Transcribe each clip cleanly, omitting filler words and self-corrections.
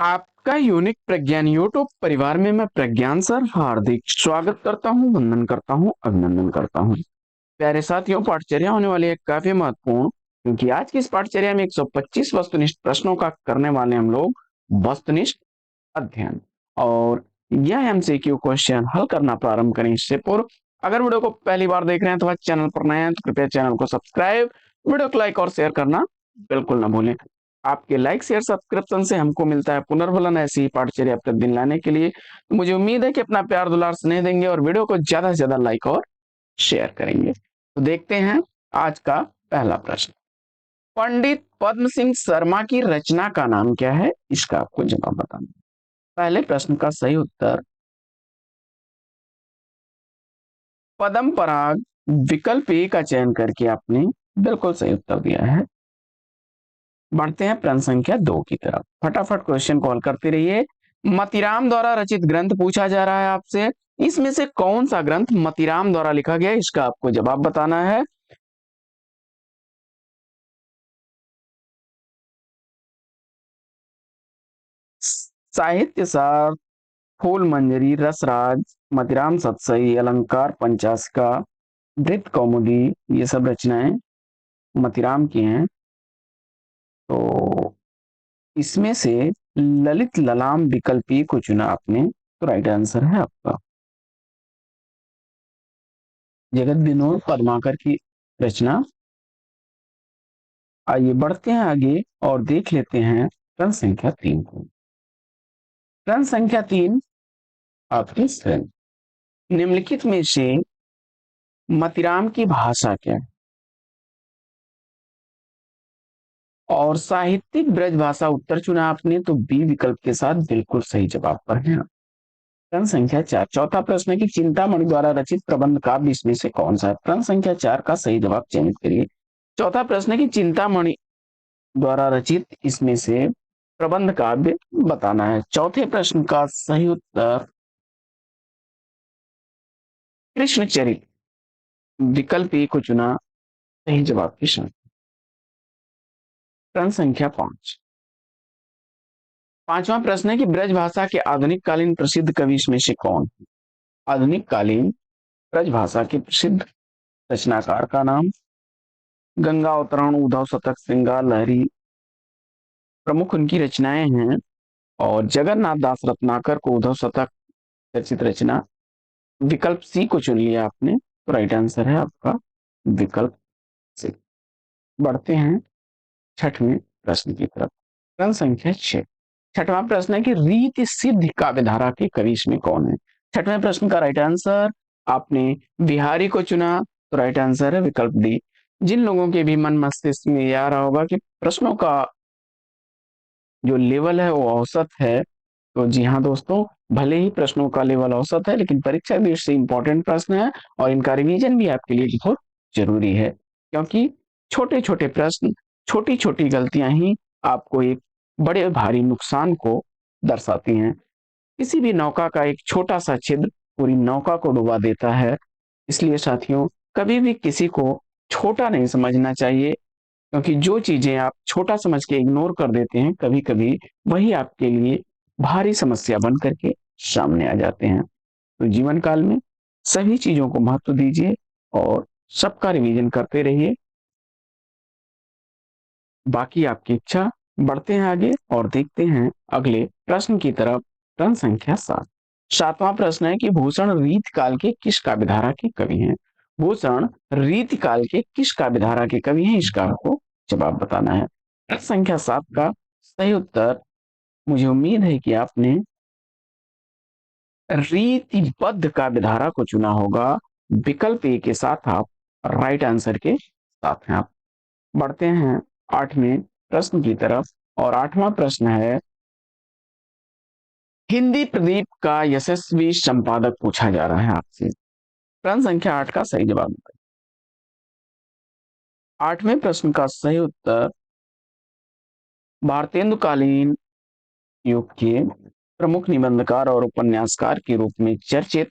आपका यूनिक प्रज्ञान यूट्यूब परिवार में मैं प्रज्ञान सर हार्दिक स्वागत करता हूं, वंदन करता हूं, अभिनंदन करता हूं। प्यारे साथियों, पाठचर्या होने वाली है काफी महत्वपूर्ण, क्योंकि आज की इस पाठचर्या में 125 वस्तुनिष्ठ प्रश्नों का करने वाले हम लोग वस्तुनिष्ठ अध्ययन। और यह एमसीक्यू क्वेश्चन हल करना प्रारंभ करें इससे पूर्व अगर वीडियो को पहली बार देख रहे हैं तो चैनल पर नए हैं तो कृपया चैनल को सब्सक्राइब, वीडियो को लाइक और शेयर करना बिल्कुल ना भूलें। आपके लाइक शेयर सब्सक्रिप्शन से हमको मिलता है पुनर्बलन ऐसी ही पाठचर्या प्रतिदिन लाने के लिए। तो मुझे उम्मीद है कि अपना प्यार दुलार स्नेह देंगे और वीडियो को ज्यादा से ज्यादा लाइक और शेयर करेंगे। तो देखते हैं आज का पहला प्रश्न। पंडित पद्म सिंह शर्मा की रचना का नाम क्या है? इसका आपको जवाब बताना है। पहले प्रश्न का सही उत्तर पद्म पराग, विकल्प ए का चयन करके आपने बिल्कुल सही उत्तर दिया है। बढ़ते हैं प्रश्न संख्या 2 की तरफ। फटाफट क्वेश्चन कॉल करते रहिए। मतीराम द्वारा रचित ग्रंथ पूछा जा रहा है आपसे। इसमें से कौन सा ग्रंथ मतीराम द्वारा लिखा गया है? इसका आपको जवाब बताना है। साहित्य सार, फूल मंजरी, रसराज, मतीराम सतसई, अलंकार पंचाशिका, धृत कौमुदी, ये सब रचनाएं मतीराम की हैं। तो इसमें से ललित ललाम विकल्पी को चुना आपने, तो राइट आंसर है आपका जगत विनोद पद्माकर की रचना। आइए बढ़ते हैं आगे और देख लेते हैं प्रश्न संख्या 3 को। प्रश्न संख्या 3 आपके स्वयं निम्नलिखित में से मतीराम की भाषा क्या है? और साहित्यिक ब्रज भाषा उत्तर चुना आपने, तो बी विकल्प के साथ बिल्कुल सही जवाब पर है। प्रश्न संख्या 4 चौथा प्रश्न है कि चिंतामणि द्वारा रचित प्रबंध काव्य इसमें से कौन सा है? प्रश्न संख्या 4 का सही जवाब चयनित करिए। चौथा प्रश्न है कि चिंतामणि द्वारा रचित इसमें से प्रबंध काव्य बताना है। चौथे प्रश्न का सही उत्तर कृष्णचरित, विकल्प ए को चुना सही जवाब के साथ। प्रश्न संख्या 5 पांचवा प्रश्न है कि ब्रज भाषा के आधुनिक कालीन प्रसिद्ध कवि इसमें से कौन? आधुनिक कालीन ब्रज भाषा के प्रसिद्ध रचनाकार का नाम। गंगा अवतरण, उद्धव शतक, श्रृंगार लहरी प्रमुख उनकी रचनाएं हैं। और जगन्नाथ दास रत्नाकर को उद्धव शतक रचित रचना। विकल्प सी को चुन लिया आपने, तो राइट आंसर है आपका विकल्प सी। बढ़ते हैं छठवें प्रश्न की तरफ। प्रश्न संख्या 6 छठवां प्रश्न है कि रीति सिद्ध काव्यधारा के कवि इसमें कौन है? छठवें प्रश्न का राइट आंसर आपने बिहारी को चुना, तो राइट आंसर है विकल्प डी। जिन लोगों के भी मन मस्तिष्क में यह आ रहा होगा कि प्रश्नों का जो लेवल है वो औसत है, तो जी हाँ दोस्तों, भले ही प्रश्नों का लेवल औसत है लेकिन परीक्षा भी इससे इंपॉर्टेंट प्रश्न है और इनका रिवीजन भी आपके लिए बहुत जरूरी है, क्योंकि छोटे छोटे प्रश्न, छोटी छोटी गलतियां ही आपको एक बड़े भारी नुकसान को दर्शाती हैं। किसी भी नौका का एक छोटा सा छिद्र पूरी नौका को डुबा देता है। इसलिए साथियों, कभी भी किसी को छोटा नहीं समझना चाहिए, क्योंकि जो चीजें आप छोटा समझ के इग्नोर कर देते हैं कभी कभी वही आपके लिए भारी समस्या बन करके सामने आ जाते हैं। तो जीवन काल में सभी चीजों को महत्व दीजिए और सबका रिवीजन करते रहिए, बाकी आपकी इच्छा। बढ़ते हैं आगे और देखते हैं अगले प्रश्न की तरफ। प्रश्न संख्या 7 सातवां प्रश्न है कि भूषण रीतकाल के किस काव्यधारा के कवि हैं? भूषण रीतकाल के किस काव्यधारा के कवि हैं? इसका आपको जवाब बताना है। प्रश्न संख्या 7 का सही उत्तर, मुझे उम्मीद है कि आपने रीतिबद्ध काव्यधारा को चुना होगा। विकल्प ए के साथ आप राइट आंसर के साथ हैं आप। बढ़ते हैं 8वें प्रश्न की तरफ और 8वां प्रश्न है हिंदी प्रदीप का यशस्वी संपादक पूछा जा रहा है आपसे। प्रश्न संख्या 8 का सही जवाब। 8वें प्रश्न का सही उत्तर भारतेंदुकालीन युग के प्रमुख निबंधकार और उपन्यासकार के रूप में चर्चित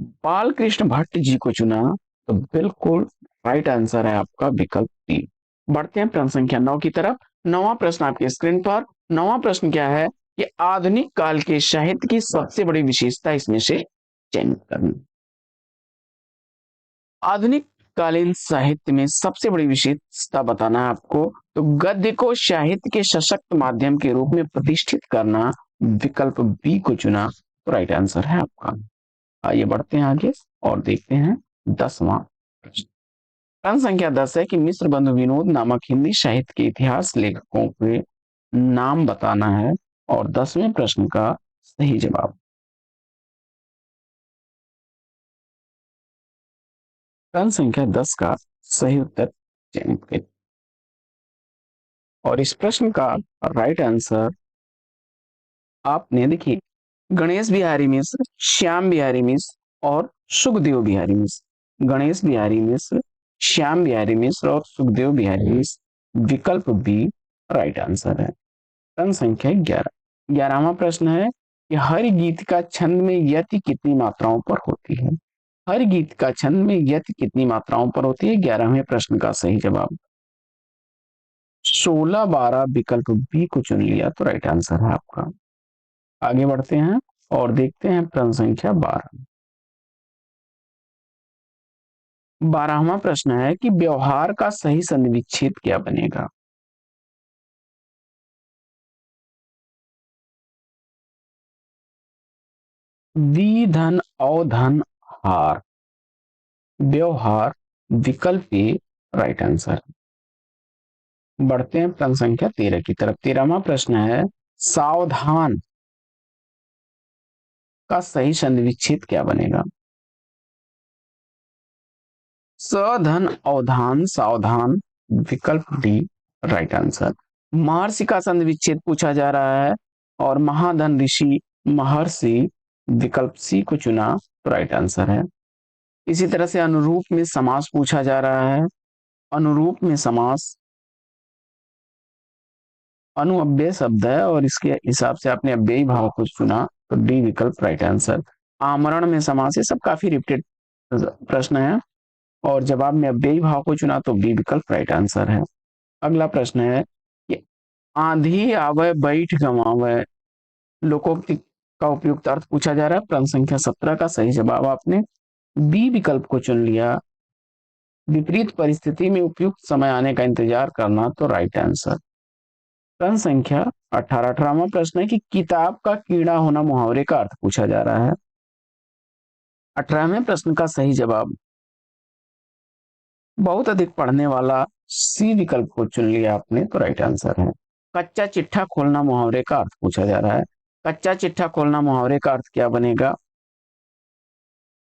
बालकृष्ण भट्ट जी को चुना, तो बिल्कुल राइट आंसर है आपका विकल्प डी। बढ़ते हैं प्रश्न संख्या 9 की तरफ। नौवां प्रश्न आपके स्क्रीन पर। नौवां प्रश्न क्या है कि आधुनिक काल के साहित्य की सबसे बड़ी विशेषता इसमें से चयनित करना। आधुनिक कालीन साहित्य में सबसे बड़ी विशेषता बताना है आपको, तो गद्य को साहित्य के सशक्त माध्यम के रूप में प्रतिष्ठित करना। विकल्प बी को चुना तो राइट आंसर है आपका। आइए बढ़ते हैं आगे और देखते हैं 10वां प्रश्न। प्रश्न संख्या 10 है कि मिश्र बंधु विनोद नामक हिंदी साहित्य के इतिहास लेखकों के नाम बताना है और 10वें प्रश्न का सही जवाब। प्रश्न संख्या 10 का सही उत्तर चयनित करें और इस प्रश्न का राइट आंसर आपने देखिए गणेश बिहारी मिश्र, श्याम बिहारी मिश्र और सुखदेव बिहारी मिश्र। गणेश बिहारी मिश्र, श्याम बिहारी मिश्र और सुखदेव बिहारी मिश्र। विकल्प बी राइट आंसर है। प्रश्न संख्या 11। 11वां प्रश्न है कि हर गीत का छंद में यति कितनी मात्राओं पर होती है। हर गीत का छंद में यति कितनी मात्राओं पर होती है। 11वें प्रश्न का सही जवाब 16 12। विकल्प बी को चुन लिया तो राइट आंसर है आपका। आगे बढ़ते हैं और देखते हैं प्रश्न संख्या 12। 12वां प्रश्न है कि व्यवहार का सही संधि विच्छेद क्या बनेगा। वी धन औधन हार। व्यवहार विकल्प ए राइट आंसर। बढ़ते हैं प्रश्न संख्या 13 की तरफ। 13वां प्रश्न है सावधान का सही संधि विच्छेद क्या बनेगा। सधन अवधान सावधान। विकल्प डी राइट आंसर। महर्षि का संधि विच्छेद पूछा जा रहा है और महाधन ऋषि महर्षि। विकल्प सी को चुना तो राइट आंसर है। इसी तरह से अनुरूप में समास पूछा जा रहा है। अनुरूप में समास अनुअव्यय शब्द है और इसके हिसाब से आपने अव्ययी भाव को चुना तो डी विकल्प राइट आंसर। आमरण में समास, ये सब काफी रिपीटेड प्रश्न है और जवाब में अव्ययी भाव को चुना तो बी विकल्प राइट आंसर है। अगला प्रश्न है कि आंधी आवे बैठ गवावे लोकोक्ति का उपयुक्त अर्थ पूछा जा रहा है। प्रश्न संख्या 17 का सही जवाब आपने बी विकल्प को चुन लिया। विपरीत परिस्थिति में उपयुक्त समय आने का इंतजार करना तो राइट आंसर। प्रश्न संख्या 18। 18वां प्रश्न है कि किताब का कीड़ा होना मुहावरे का अर्थ पूछा जा रहा है। 18वें प्रश्न का सही जवाब बहुत अधिक पढ़ने वाला सी विकल्प को चुन लिया आपने तो राइट आंसर है। कच्चा चिट्ठा खोलना मुहावरे का अर्थ पूछा जा रहा है। कच्चा चिट्ठा खोलना मुहावरे का अर्थ क्या बनेगा।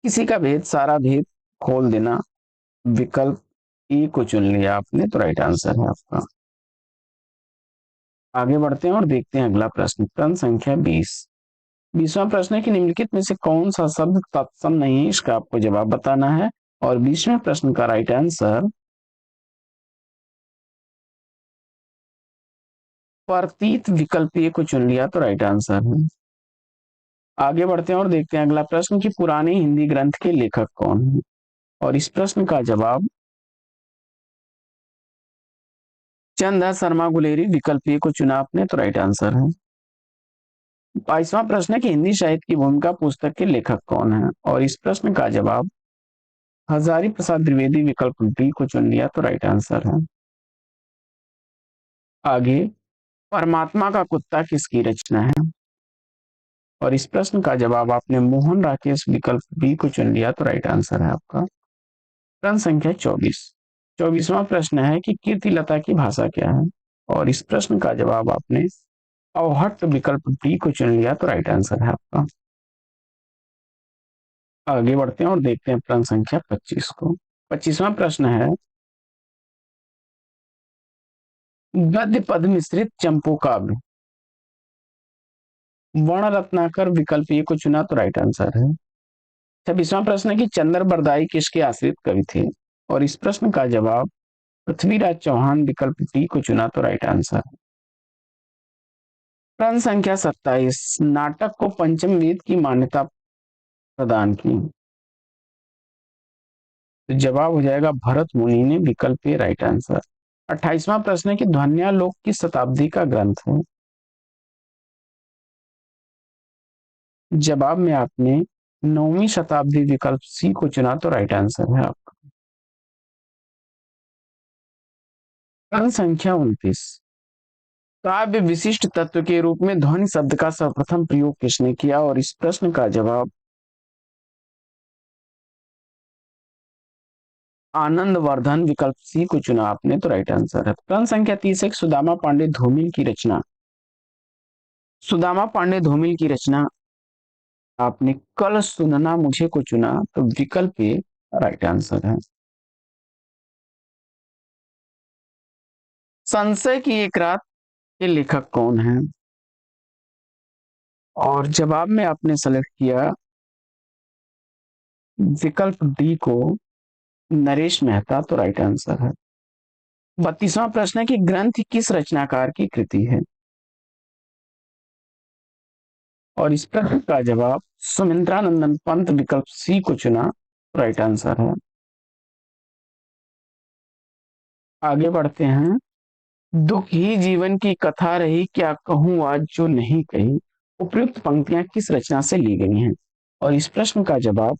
किसी का भेद सारा भेद खोल देना। विकल्प ई को चुन लिया आपने तो राइट आंसर है आपका। आगे बढ़ते हैं और देखते हैं अगला प्रश्न। प्रश्न संख्या 20। 20वां प्रश्न है कि निम्नलिखित में से कौन सा शब्द तत्सम नहीं, इसका आपको जवाब बताना है और 20वें प्रश्न का राइट आंसर प्रतीत। विकल्प ए को चुन लिया तो राइट आंसर है। आगे बढ़ते हैं और देखते हैं अगला प्रश्न कि पुराने हिंदी ग्रंथ के लेखक कौन है और इस प्रश्न का जवाब चंदा शर्मा गुलेरी। विकल्प ए को चुना आपने तो राइट आंसर है। 22वां प्रश्न है कि हिंदी साहित्य की भूमिका पुस्तक के लेखक कौन है और इस प्रश्न का जवाब हजारी प्रसाद द्विवेदी। विकल्प डी को चुन लिया तो राइट आंसर है। आगे परमात्मा का कुत्ता किसकी रचना है और इस प्रश्न का जवाब आपने मोहन राकेश। विकल्प बी को चुन लिया तो राइट आंसर है आपका। प्रश्न संख्या 24। 24वां प्रश्न है कि कीर्तिलता की भाषा क्या है और इस प्रश्न का जवाब आपने अवहट्ट। विकल्प डी को चुन लिया तो राइट आंसर है आपका। आगे बढ़ते हैं और देखते हैं प्रश्न संख्या 25 को। 25वां प्रश्न है गद्य पद मिश्रित चंपू काव्य वर्ण रत्नाकर। विकल्प ए को चुना तो राइट आंसर है। 26वां प्रश्न है कि चंद्र बरदाई किसके आश्रित कवि थे और इस प्रश्न का जवाब पृथ्वीराज चौहान। विकल्प डी को चुना तो राइट आंसर। प्रश्न संख्या 27। नाटक को पंचम वेद की मान्यता प्रदान की तो जवाब हो जाएगा भरत मुनि ने। विकल्प ए राइट आंसर। 28वां प्रश्न है कि ध्वन्यालोक किस शताब्दी का ग्रंथ है? जवाब में आपने 9वीं शताब्दी विकल्प सी को चुना तो राइट आंसर है आपका। प्रश्न संख्या 29, काव्य विशिष्ट तत्व के रूप में ध्वनि शब्द का सर्वप्रथम प्रयोग किसने किया? और इस प्रश्न का जवाब आनंद वर्धन विकल्प सी को चुना आपने तो राइट आंसर है। प्रश्न संख्या 30, सुदामा पांडे धूमिल की रचना, सुदामा पांडे धूमिल की रचना आपने कल सुनना मुझे को चुना तो विकल्प ए राइट आंसर है। संशय की एक रात के लेखक कौन है? और जवाब में आपने सेलेक्ट किया विकल्प डी को नरेश मेहता तो राइट आंसर है। 32वां प्रश्न है कि ग्रंथ किस रचनाकार की कृति है? और इस प्रश्न का जवाब सुमित्रानंदन पंत विकल्प सी को चुना राइट आंसर है। आगे बढ़ते हैं। दुख ही जीवन की कथा रही, क्या कहूं आज जो नहीं कही, उपयुक्त पंक्तियां किस रचना से ली गई हैं? और इस प्रश्न का जवाब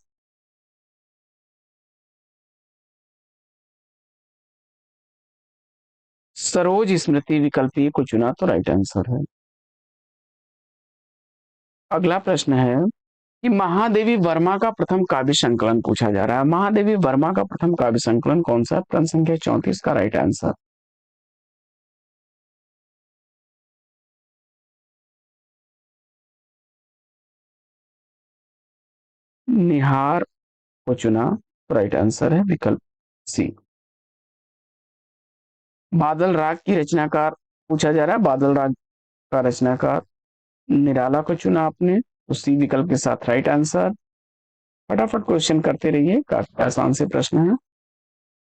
सरोज स्मृति विकल्प ए को चुना तो राइट आंसर है। अगला प्रश्न है कि महादेवी वर्मा का प्रथम काव्य संकलन पूछा जा रहा है। महादेवी वर्मा का प्रथम काव्य संकलन कौन सा? प्रश्न संख्या 34 का राइट आंसर निहार को चुना तो राइट आंसर है विकल्प सी। बादल राग की रचनाकार पूछा जा रहा है। बादल राग का रचनाकार निराला को चुना आपने तो सी विकल्प के साथ राइट आंसर। फटाफट क्वेश्चन करते रहिए, काफी आसान से प्रश्न है।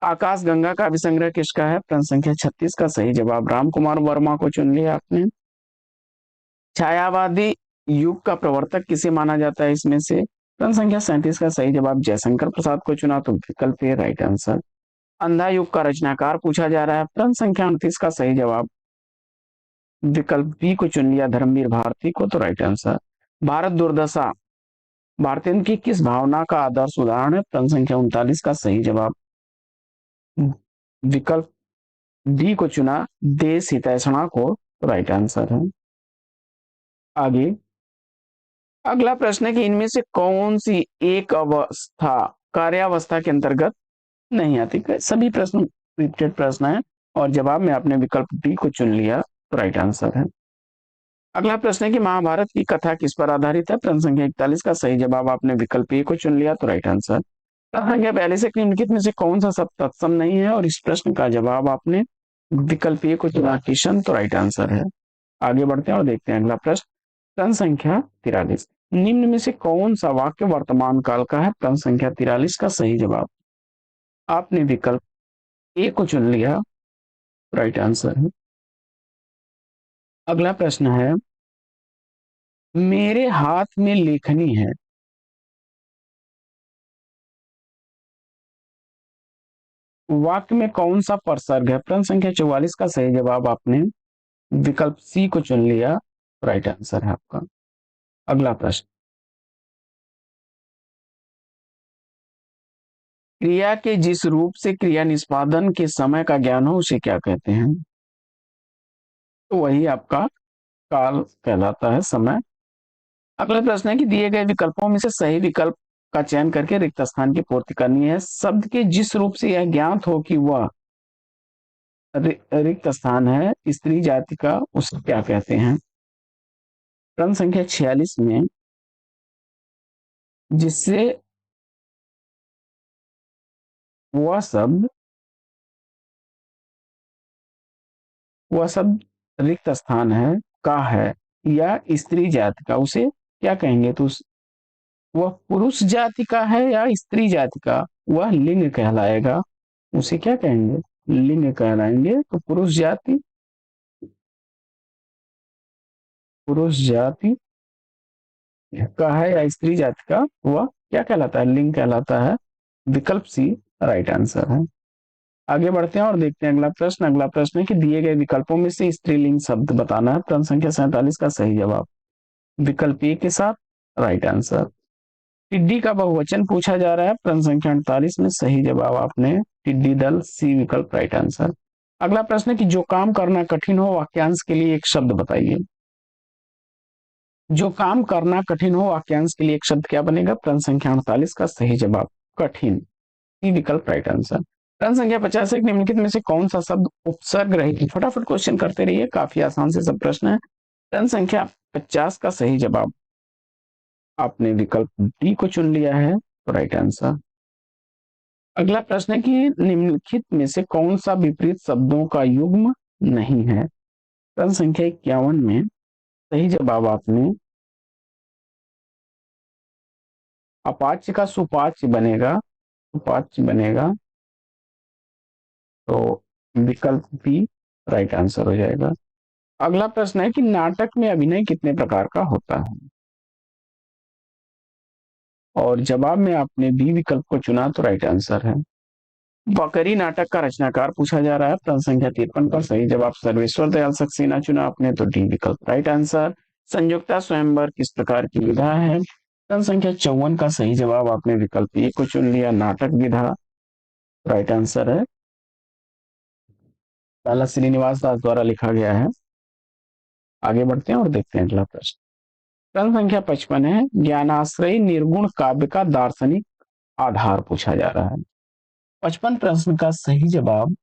आकाश गंगा का विसंग्रह किसका है? प्रश्न संख्या 36 का सही जवाब राम कुमार वर्मा को चुन लिया आपने। छायावादी युग का प्रवर्तक किसे माना जाता है इसमें से? प्रश्न संख्या 37 का सही जवाब जयशंकर प्रसाद को चुना तो विकल्प ए राइट आंसर। अंधा युग का रचनाकार पूछा जा रहा है। प्रश्न संख्या 29 का सही जवाब विकल्प बी को चुन लिया धर्मवीर भारती को तो राइट आंसर। भारत दुर्दशा भारतीय की किस भावना का आदर्श उदाहरण है? प्रश्न संख्या 39 का सही जवाब विकल्प डी को चुना देश हितैषणा को तो राइट आंसर है। आगे अगला प्रश्न है कि इनमें से कौन सी एक अवस्था कार्यावस्था के अंतर्गत नहीं आती? सभी प्रश्न रिपीटेड प्रश्न है और जवाब में आपने विकल्प डी को चुन लिया तो राइट आंसर है। अगला प्रश्न है कि महाभारत की कथा किस पर आधारित है? प्रश्न संख्या 41 का सही जवाब आपने विकल्प ए को चुन लिया तो राइट आंसर। प्रश्न संख्या 42 से निम्नलिखित में से कौन सा शब्द तत्सम नहीं है? और इस प्रश्न का जवाब आपने विकल्प ए को चुना किशन तो राइट आंसर है। आगे बढ़ते हैं और देखते हैं अगला प्रश्न। प्रश्न संख्या 43, निम्न में से कौन सा वाक्य वर्तमान काल का है? प्रश्न संख्या 43 का सही जवाब आपने विकल्प ए को चुन लिया राइट आंसर है। अगला प्रश्न है मेरे हाथ में लेखनी है, वाक्य में कौन सा परसर्ग है? प्रश्न संख्या 44 का सही जवाब आपने विकल्प सी को चुन लिया राइट आंसर है आपका। अगला प्रश्न, क्रिया के जिस रूप से क्रिया निष्पादन के समय का ज्ञान हो उसे क्या कहते हैं? तो वही आपका काल कहलाता है, समय। अगला प्रश्न है कि दिए गए विकल्पों में से सही विकल्प का चयन करके रिक्त स्थान की पूर्ति करनी है। शब्द के जिस रूप से यह ज्ञात हो कि वह रिक्त स्थान है स्त्री जाति का, उसे क्या कहते हैं? प्रश्न संख्या 46 में जिससे वह शब्द रिक्त स्थान है का है या स्त्री जाति का, उसे क्या कहेंगे? तो वह पुरुष जाति का है या स्त्री जाति का, वह लिंग कहलाएगा, उसे क्या कहेंगे? लिंग कहलाएंगे। तो पुरुष जाति का है या स्त्री जाति का, वह क्या कहलाता है? लिंग कहलाता है। विकल्प सी राइट आंसर है। आगे बढ़ते हैं और देखते हैं अगला प्रश्न। अगला प्रश्न है कि दिए गए विकल्पों में से स्त्रीलिंग शब्द बताना है। प्रश्न संख्या 47 का सही जवाब विकल्प ए के साथ राइट आंसर। टिड्डी का बहुवचन पूछा जा रहा है। प्रश्न संख्या 48 में सही जवाब आपने टिड्डी दल, सी विकल्प राइट आंसर। अगला प्रश्न है कि जो काम करना कठिन हो वाक्यांश के लिए एक शब्द बताइए। जो काम करना कठिन हो वाक्यांश के लिए एक शब्द क्या बनेगा? प्रश्न संख्या 48 का सही जवाब कठिन, सी विकल्प राइट आंसर। प्रश्न संख्या 50 है निम्नलिखित में से कौन सा शब्द उपसर्ग रहित? फटाफट क्वेश्चन करते रहिए, काफी आसान से सब प्रश्न है। प्रश्न संख्या 50 का सही जवाब आपने विकल्प डी को चुन लिया है, तो राइट आंसर। अगला प्रश्न है कि निम्नलिखित में से कौन सा विपरीत शब्दों का युग्म नहीं है? प्रश्न संख्या 51 में सही जवाब आपने अपाच्य का सुपाच्य बनेगा, सुपाच्य बनेगा, तो विकल्प बी राइट आंसर हो जाएगा। अगला प्रश्न है कि नाटक में अभिनय कितने प्रकार का होता है? और जवाब में आपने बी विकल्प को चुना, तो राइट आंसर है। बकरी नाटक का रचनाकार पूछा जा रहा है। प्रश्न संख्या 53 का सही जवाब सर्वेश्वर दयाल सक्सेना चुना आपने, तो डी विकल्प राइट आंसर। संयुक्ता स्वयंवर किस प्रकार की विधा है? प्रश्न संख्या 54 का सही जवाब आपने विकल्प ए को चुन लिया, नाटक विधा राइट आंसर है। लाला श्रीनिवास दास द्वारा लिखा गया है। आगे बढ़ते हैं और देखते हैं अगला प्रश्न। प्रश्न संख्या 55 है ज्ञानाश्रयी निर्गुण काव्य का दार्शनिक आधार पूछा जा रहा है। 55 प्रश्न का सही जवाब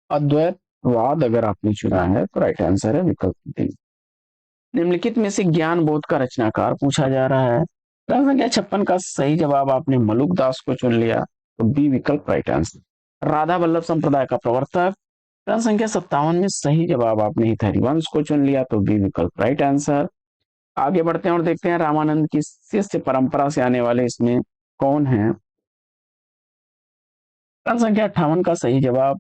अद्वैतवाद अगर आपने चुना है, तो राइट आंसर है विकल्प डी। निम्नलिखित में से ज्ञान बोध का रचनाकार पूछा जा रहा है। प्रश्न संख्या 56 का सही जवाब आपने मलुक दास को चुन लिया, तो बी विकल्प राइट आंसर। राधा वल्लभ संप्रदाय का प्रवर्तक। प्रश्न संख्या 57 में सही जवाब आपने हित हरिवंश को चुन लिया, तो बी विकल्प राइट आंसर। आगे बढ़ते हैं और देखते हैं रामानंद की शिष्य परंपरा से आने वाले इसमें कौन है? प्रश्न संख्या 58 का सही जवाब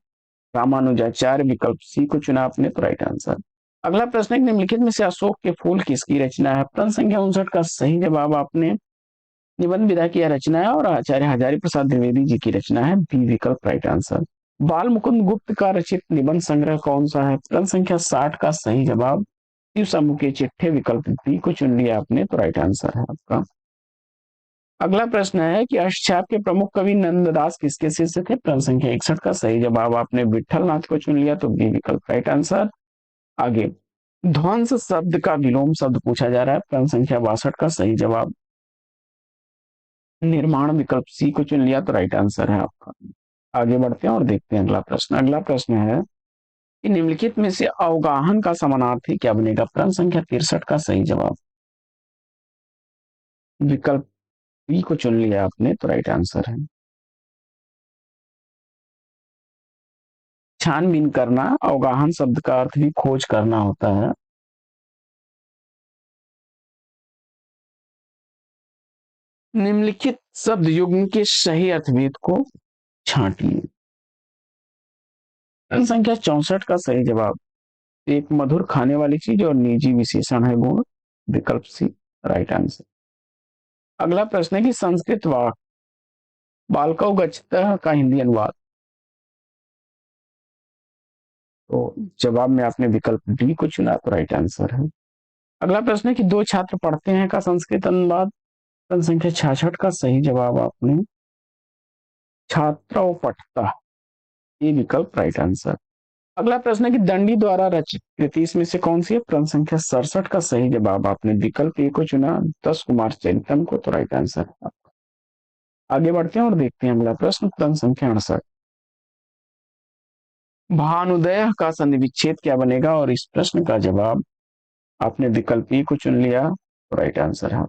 रामानुजाचार्य, विकल्प सी को चुना आपने, तो राइट आंसर। अगला प्रश्न है निम्नलिखित में से अशोक के फूल किसकी रचना है? प्रश्न संख्या 59 का सही जवाब आपने निबंध विधा की रचना है और आचार्य हजारी प्रसाद द्विवेदी जी की रचना है, बी विकल्प राइट आंसर। बाल मुकुंद गुप्त का रचित निबंध संग्रह कौन सा है? प्रश्न संख्या 60 का सही जवाब शिव समूह के चिट्ठे, विकल्प बी को चुन लिया आपने, तो राइट आंसर है आपका। अगला प्रश्न है कि अष्टछाप के प्रमुख कवि नंददास किसके शिष्य थे? प्रश्न संख्या 61 का सही जवाब आपने विठल नाथ को चुन लिया, तो बी विकल्प राइट आंसर। आगे ध्वंस शब्द का विलोम शब्द पूछा जा रहा है। प्रश्न संख्या 62 का सही जवाब निर्माण, विकल्प सी को चुन लिया, तो राइट आंसर है आपका। आगे बढ़ते हैं और देखते हैं अगला प्रश्न। अगला प्रश्न है कि निम्नलिखित में से अवगाहन का समानार्थी क्या बनेगा? प्रश्न संख्या 63 का सही जवाब विकल्प बी को चुन लिया आपने, तो राइट आंसर है। छानबीन करना, अवगाहन शब्द का अर्थ भी खोज करना होता है। निम्नलिखित शब्द युग्म के सही अर्थभेद को छांटिए। संख्या 64 का सही जवाब एक मधुर खाने वाली चीज और निजी विशेषण है गुण, विकल्प सी राइट आंसर। अगला प्रश्न है कि संस्कृत वाक्य बालकौ गच्छतः का हिंदी अनुवाद, तो जवाब में आपने विकल्प डी को चुना, तो राइट आंसर है। अगला प्रश्न है कि दो छात्र पढ़ते हैं का संस्कृत अनुवाद। संख्या 66 का सही जवाब आपने छात्रों पठता, ये विकल्प राइट आंसर। अगला प्रश्न है कि दंडी द्वारा रचित कृति इसमें से कौन सी है? प्रश्न संख्या 67 का सही जवाब आपने विकल्प ए को चुना, 10 कुमार चरितम को, तो राइट आंसर है। आगे बढ़ते हैं और देखते हैं अगला प्रश्न। प्रश्न संख्या 68 भानुदय का संधि विच्छेद क्या बनेगा? और इस प्रश्न का जवाब आपने विकल्प ई को चुन लिया, तो राइट आंसर है।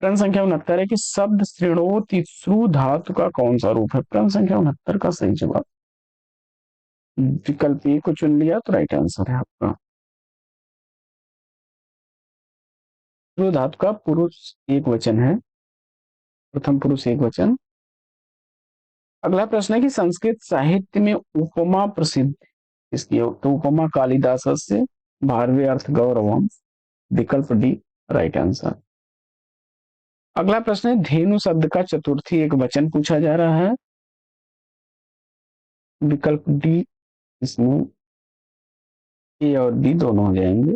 प्रश्न संख्या 69 है कि शब्द श्रेणोति श्रु धातु का कौन सा रूप है? प्रश्न संख्या 69 का सही जवाब विकल्प ए को चुन लिया, तो राइट आंसर है आपका। श्रु धातु का पुरुष एक वचन है, प्रथम पुरुष एक वचन। अगला प्रश्न है कि संस्कृत साहित्य में उपमा प्रसिद्ध किसकी है? तो उपमा कालिदास से, भारवे अर्थ गौरवम, विकल्प डी राइट आंसर। अगला प्रश्न है धेनु शब्द का चतुर्थी एक वचन पूछा जा रहा है। विकल्प डी, इसमें ए और बी दोनों हो जाएंगे।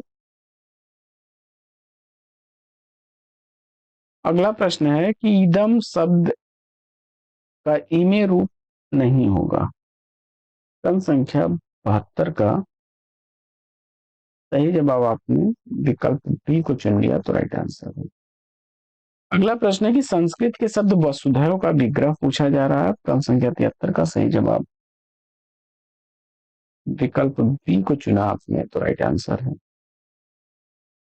अगला प्रश्न है कि इदम शब्द का इमे रूप नहीं होगा। क्रम संख्या 72 का सही जवाब आपने विकल्प बी को चुन लिया तो राइट आंसर है। अगला प्रश्न है कि संस्कृत के शब्द वसुधैव का विग्रह पूछा जा रहा है। क्रम संख्या 73 का सही जवाब विकल्प बी को चुना आपने तो राइट आंसर है।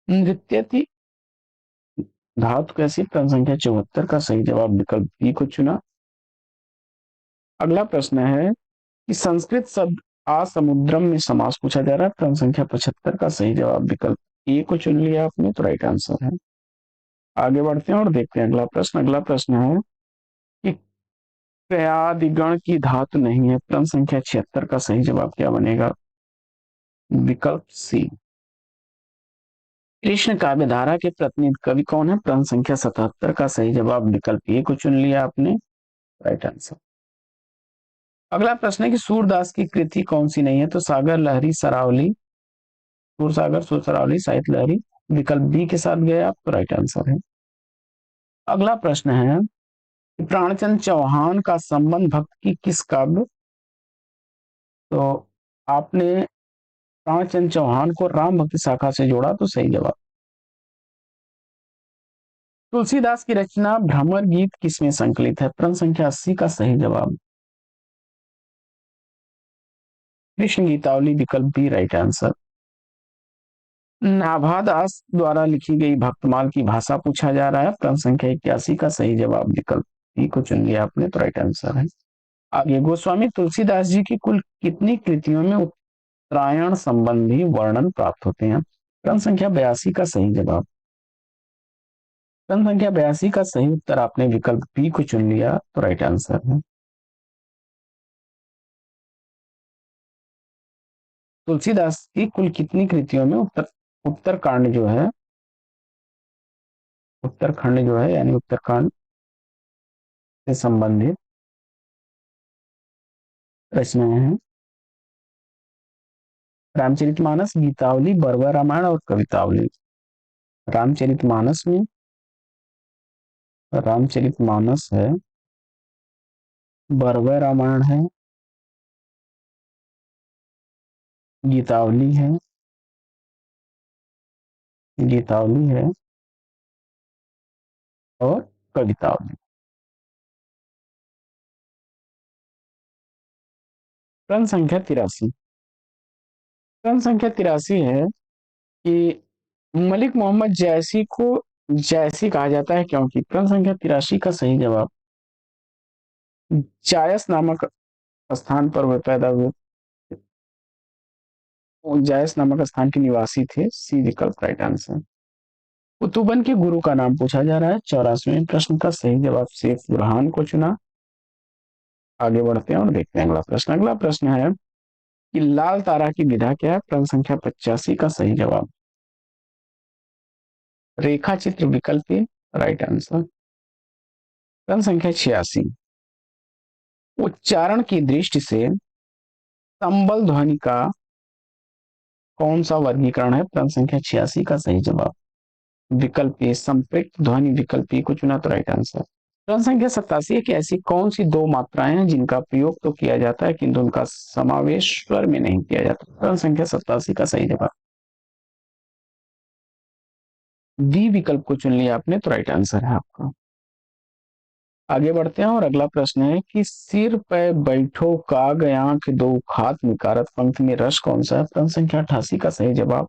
नृत्यति धातु कैसी, क्रम संख्या 74 का सही जवाब विकल्प बी को चुना। अगला प्रश्न है कि संस्कृत शब्द आ समुद्रम में समास पूछा जा रहा है। क्रम संख्या 75 का सही जवाब विकल्प ए को चुन लिया आपने तो राइट आंसर है। आगे बढ़ते हैं और देखते हैं अगला प्रश्न। अगला प्रश्न है कि क्रियादिगण की धातु नहीं है। क्रम संख्या 76 का सही जवाब क्या बनेगा? विकल्प सी। कृष्ण काव्य धारा के प्रतिनिधि कवि कौन है? क्रम संख्या 77 का सही जवाब विकल्प ए को चुन लिया आपने, राइट आंसर। अगला प्रश्न है कि सूरदास की कृति कौन सी नहीं है? तो सागर लहरी सरावली, सूरसागर सुरसरावली साहित्य लहरी, विकल्प बी के साथ गए आप तो राइट आंसर है। अगला प्रश्न है प्राणचंद चौहान का संबंध भक्त की किस काव्य, तो आपने प्राणचंद चौहान को राम भक्ति शाखा से जोड़ा तो सही जवाब। तुलसीदास की रचना भ्रमर गीत किसमें संकलित है? क्रम संख्या 80 का सही जवाब कृष्ण गीतावली, विकल्प बी राइट आंसर। नाभादास द्वारा लिखी गई भक्तमाल की भाषा पूछा जा रहा है। क्रम संख्या 81 का सही जवाब विकल्प बी को चुन लिया आपने तो राइट आंसर है। आगे गोस्वामी तुलसीदास जी की कुल कितनी कृतियों में उत्तरायण संबंधी वर्णन प्राप्त होते हैं? क्रम संख्या 82 का सही जवाब, क्रम संख्या 82 का सही उत्तर आपने विकल्प बी को चुन लिया तो राइट आंसर है। तुलसीदास की कुल कितनी कृतियों में उत्तरकांड जो है, उत्तरखंड जो है यानी उत्तरकांड से संबंधित रचनाएं हैं? रामचरितमानस, गीतावली, बरवा रामायण और कवितावली। रामचरितमानस में, रामचरितमानस है, बरवा रामायण है, गीतावली है, गीतावली है और कवितावली। क्रम संख्या 83, क्रम संख्या 83 है कि मलिक मोहम्मद जैसी को जैसी कहा जाता है क्योंकि? क्रम संख्या 83 का सही जवाब जायस नामक स्थान पर वे पैदा हुए, जायस नामक स्थान के निवासी थे, सी विकल्प राइट आंसर। कुतुबन के गुरु का नाम पूछा जा रहा है। 84वें प्रश्न का सही जवाब शेख बुरहान को चुना। आगे बढ़ते हैं और देखते हैं अगला प्रश्न। अगला प्रश्न है कि लाल तारा की विधा क्या है? क्रम संख्या 85 का सही जवाब रेखा चित्र, विकल्प राइट आंसर। क्रम संख्या 86 उच्चारण की दृष्टि से संबल ध्वनि का कौन सा वर्गीकरण है? क्रम संख्या 86 का सही जवाब विकल्प ए संपृक्त ध्वनि, विकल्प ए को चुना तो राइट आंसर। क्रम संख्या 87 है कि ऐसी कौन सी दो मात्राएं हैं जिनका प्रयोग तो किया जाता है किंतु उनका समावेश स्वर में नहीं किया जाता? क्रम संख्या 87 का सही जवाब डी विकल्प को चुन लिया आपने तो राइट आंसर है आपका। आगे बढ़ते हैं और अगला प्रश्न है कि सिर पे बैठो काग आंख दो खात निकारत पंक्ति में रस कौन सा है? क्रम संख्या 88 का सही जवाब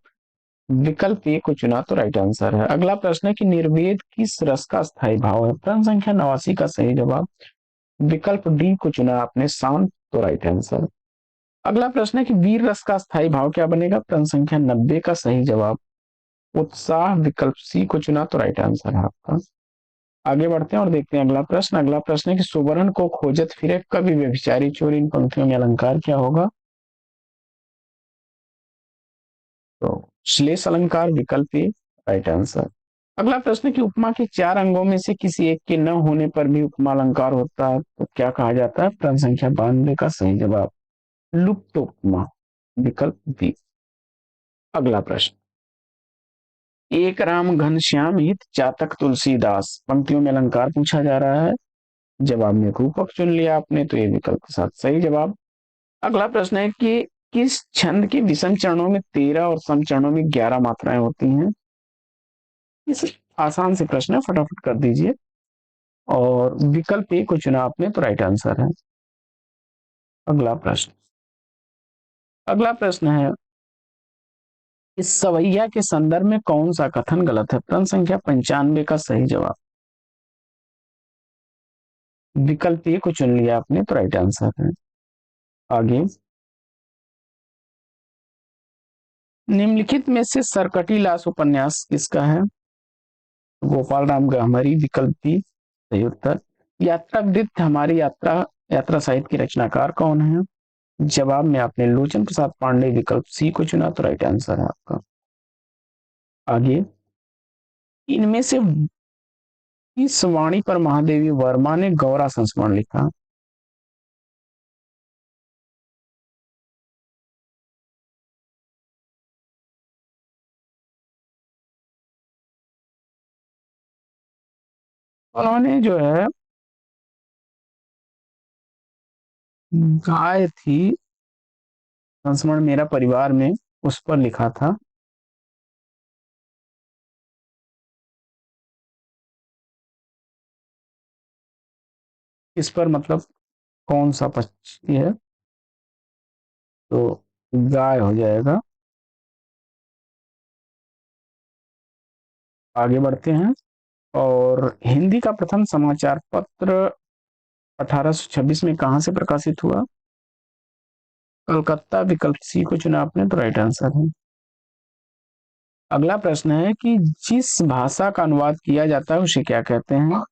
विकल्प ए को चुना तो राइट आंसर है। अगला प्रश्न है कि निर्वेद किस रस का स्थायी भाव है? क्रम संख्या 89 का सही जवाब विकल्प डी को चुना आपने शांत तो राइट आंसर। अगला प्रश्न है कि वीर रस का स्थायी भाव क्या बनेगा? क्रम संख्या 90 का सही जवाब उत्साह, विकल्प सी को चुना तो राइट आंसर है आपका। आगे बढ़ते हैं और देखते हैं अगला प्रश्न। अगला प्रश्न है कि सुवर्ण को खोजत फिरे कवि व्यभिचारी चोर, इन पंक्तियों में अलंकार क्या होगा? तो श्लेष अलंकार, विकल्प ए राइट आंसर। अगला प्रश्न कि उपमा के 4 अंगों में से किसी एक के न होने पर भी उपमा अलंकार होता है तो क्या कहा जाता है? क्रम संख्या 92 का सही जवाब लुप्तोपमा, विकल्प बी। अगला प्रश्न, एक राम घनश्याम हित चातक तुलसीदास, पंक्तियों में अलंकार पूछा जा रहा है। जवाब में रूपक चुन लिया आपने, तो ये विकल्प के साथ सही जवाब। अगला प्रश्न है कि किस छंद के विषम चरणों में 13 और सम चरणों में 11 मात्राएं होती हैं। इस आसान से प्रश्न है, फटाफट कर दीजिए। और विकल्प ए को चुना आपने, तो राइट आंसर है। अगला प्रश्न, अगला प्रश्न है, इस सवैया के संदर्भ में कौन सा कथन गलत है। प्रश्न संख्या 95 का सही जवाब, विकल्प ए को चुन लिया आपने, तो राइट आंसर है। आगे, निम्नलिखित में से सरकटी लाश उपन्यास किसका है। गोपाल राम गहमरी, विकल्प बी सही उत्तर। यात्रा वृत्त हमारी यात्रा, यात्रा साहित्य के रचनाकार कौन है। जवाब में आपने लोचन प्रसाद पांडे, विकल्प सी को चुना, तो राइट आंसर है आपका। आगे, इनमें से किस वाणी पर महादेवी वर्मा ने गौरा संस्मरण लिखा। उन्होंने जो है गाय थी संस्मरण मेरा परिवार में, उस पर लिखा था। इस पर मतलब कौन सा पक्षी है, तो गाय हो जाएगा। आगे बढ़ते हैं, और हिंदी का प्रथम समाचार पत्र 1826 में कहां से प्रकाशित हुआ। कलकत्ता, विकल्प सी को चुना आपने, तो राइट आंसर है। अगला प्रश्न है कि जिस भाषा का अनुवाद किया जाता है उसे क्या कहते हैं।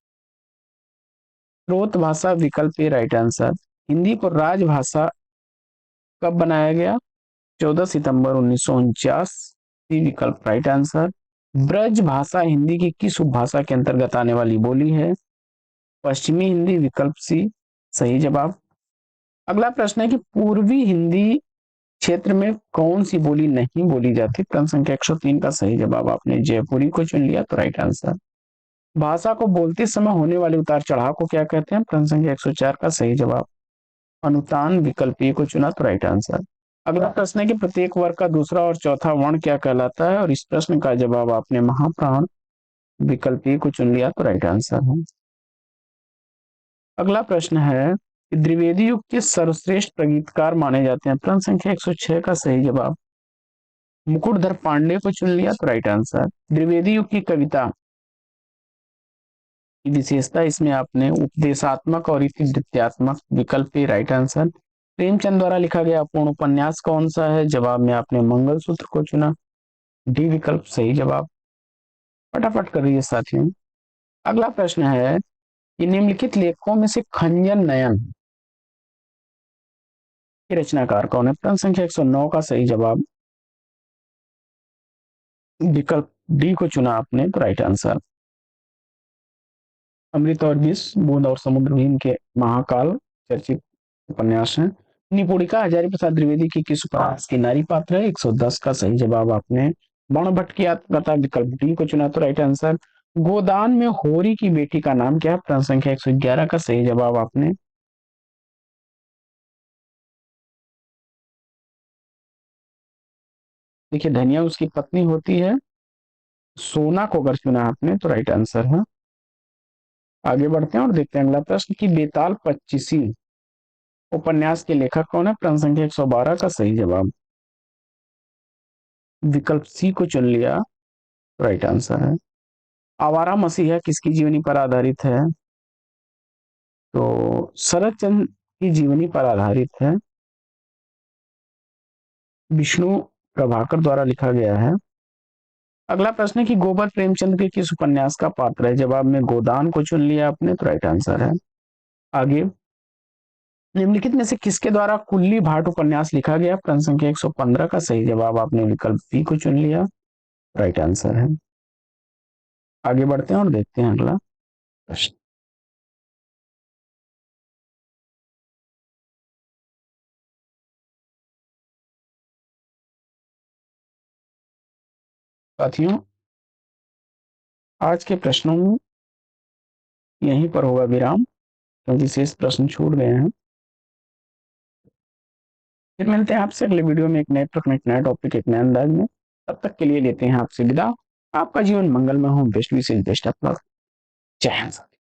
स्रोत भाषा, विकल्प ए राइट आंसर। हिंदी को राजभाषा कब बनाया गया। 14 सितंबर 1949, विकल्प राइट आंसर। ब्रज भाषा हिंदी की किस उपभाषा के अंतर्गत आने वाली बोली है। पश्चिमी हिंदी, विकल्प सी सही जवाब। अगला प्रश्न है कि पूर्वी हिंदी क्षेत्र में कौन सी बोली नहीं बोली जाती। प्रश्न संख्या 103 का सही जवाब आपने जयपुरी को चुन लिया, तो राइट आंसर। भाषा को बोलते समय होने वाले उतार चढ़ाव को क्या कहते हैं। प्रश्न संख्या 104 का सही जवाब अनुतान, विकल्प ए को चुना, तो राइट आंसर। अगला प्रश्न है कि प्रत्येक वर्ग का दूसरा और चौथा वर्ण क्या कहलाता है, और इस प्रश्न का जवाब आपने महाप्राण, विकल्प ए को चुन लिया, तो राइट आंसर है। अगला प्रश्न है कि द्विवेदी युग के सर्वश्रेष्ठ प्रगीतकार माने जाते हैं। प्रश्न संख्या 106 का सही जवाब मुकुटधर पांडे को चुन लिया, तो राइट आंसर। द्विवेदी युग की कविता की विशेषता, इसमें आपने उपदेशात्मक और इतिवृत्त्यात्मक, विकल्प ए राइट आंसर। प्रेमचंद द्वारा लिखा गया पूर्ण उपन्यास कौन सा है। जवाब में आपने मंगलसूत्र को चुना, डी विकल्प सही जवाब। फटाफट कर रही है साथियों। अगला प्रश्न है कि निम्नलिखित लेखकों में से खंजन नयन के रचनाकार कौन है। प्रश्न संख्या 109 का सही जवाब विकल्प डी को चुना आपने, तो राइट आंसर। अमृत और विष, बूंद और समुद्रहीन के महाकाल चर्चित उपन्यास है। निपुणिका हजारी प्रसाद द्विवेदी की किस उपन्यास की नारी पात्र है। 110 का सही जवाब आपने बाण भट्ट की आत्मकथा, विकल्प डी को चुना, तो राइट आंसर। गोदान में होरी की बेटी का नाम क्या है। प्रश्न संख्या 111 का सही जवाब आपने देखिए, धनिया उसकी पत्नी होती है। सोना को अगर चुना आपने, तो राइट आंसर है। आगे बढ़ते हैं और देखते हैं अगला प्रश्न की बेताल पच्चीसी उपन्यास के लेखक कौन है। प्रश्न संख्या 112 का सही जवाब विकल्प सी को चुन लिया, राइट आंसर है। आवारा मसीहा किसकी जीवनी पर आधारित है। तो शरद चंद्र की जीवनी पर आधारित है, विष्णु प्रभाकर द्वारा लिखा गया है। अगला प्रश्न है कि गोबर प्रेमचंद के किस उपन्यास का पात्र है। जवाब में गोदान को चुन लिया आपने, तो राइट आंसर है। आगे, निम्नलिखित में से किसके द्वारा कुल्ली भाट उपन्यास लिखा गया। प्रश्न संख्या 115 का सही जवाब आपने विकल्प बी को चुन लिया, राइट आंसर है। आगे बढ़ते हैं और देखते हैं अगला प्रश्न। साथियों, आज के प्रश्नों में यहीं पर होगा विराम, क्योंकि शेष प्रश्न छूट गए हैं। फिर मिलते हैं आपसे अगले वीडियो में एक नए प्रश्न, एक नया टॉपिक, एक नए अंदाज में। तब तक के लिए लेते हैं आपसे विदा। आपका जीवन मंगलमय हो। Best wishes, best of luck. जय हिंद।